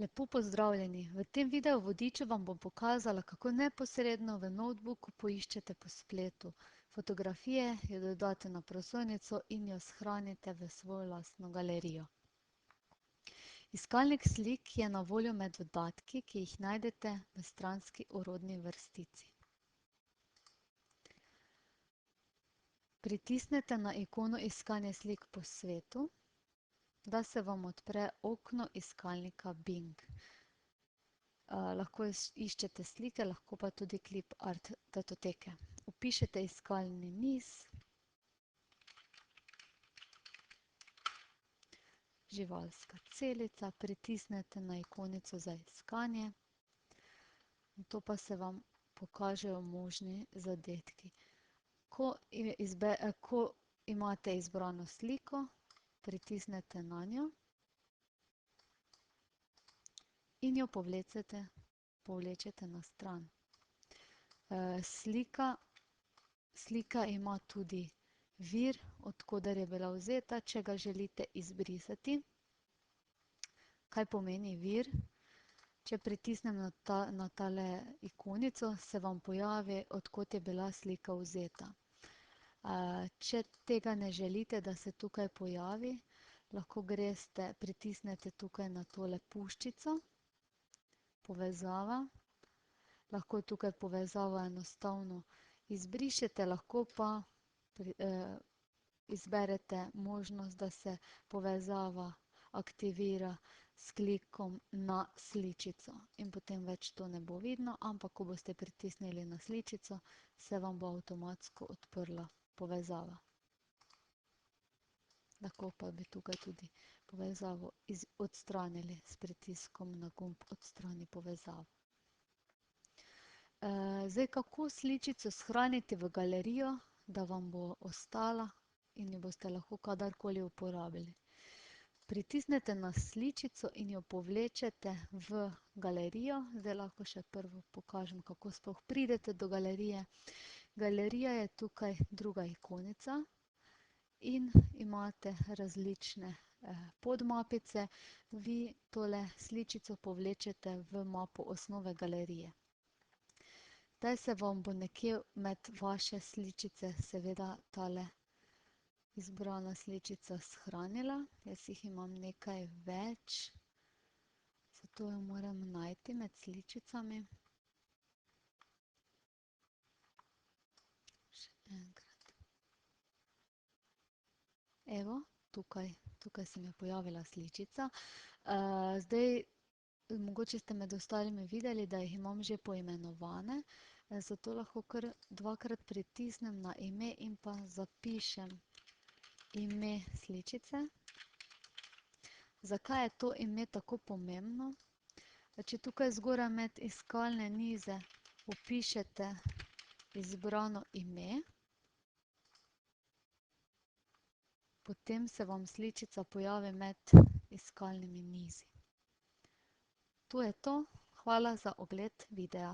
Lepo pozdravljeni! V tem videu vodiču vam bom pokazala, kako neposredno v notebooku poiščete po spletu fotografije, jo dodate na prosojnico in jo shranite v svojo lastno galerijo. Iskalnik slik je na voljo med dodatki, ki jih najdete v stranski orodni vrstici. Pritisnete na ikono iskanje slik po svetu, da se vam odpre okno iskalnika Bing. Lahko iščete slike, lahko pa tudi klip art datoteke. Vpišete iskalni niz, živalska celica, pritisnete na ikonico za iskanje, nato pa se vam pokažejo možni zadetki. Ko imate izbrano sliko, pritisnete nanjo in jo povlečete na stran. Slika ima tudi vir, od koder je bila vzeta, če ga želite izbrisati. Kaj pomeni vir? Če pritisnem na tale ikonico, se vam pojavi, od kod je bila slika vzeta. Če tega ne želite, da se tukaj pojavi, lahko pritisnete tukaj na tole puščico, povezava. Lahko tukaj povezavo enostavno izbrišete, lahko pa izberete možnost, da se povezava aktivira s klikom na sličico in potem več to ne bo vidno, ampak ko boste pritisnili na sličico, se vam bo avtomatsko odprla povezava. Lahko pa bi tukaj tudi povezavo odstranili s pritiskom na gumb Odstrani povezavo. Zdaj, kako sličico shraniti v galerijo, da vam bo ostala in jo boste lahko kadarkoli uporabili. Pritisnete na sličico in jo povlečete v galerijo. Zdaj lahko še prvo pokažem, kako sploh pridete do galerije. Galerija je tukaj druga ikonica in imate različne podmapice. Vi tole sličico povlečete v mapo osnove galerije. Zdaj se vam bo nekje med vaše sličice seveda tale izbrana sličica shranila. Jaz jih imam nekaj več, zato jo moram najti med sličicami. Še enkrat. Evo, tukaj se mi je pojavila sličica. Zdaj, mogoče ste med ostalimi videli, da jih imam že poimenovane, zato lahko kar dvakrat pritisnem na ime in pa zapišem ime sličice. Zakaj je to ime tako pomembno? Če tukaj zgoraj med iskalne nize vpišete izbrano ime, potem se vam sličica pojavi med iskalnimi nizi. To je to. Hvala za ogled videa.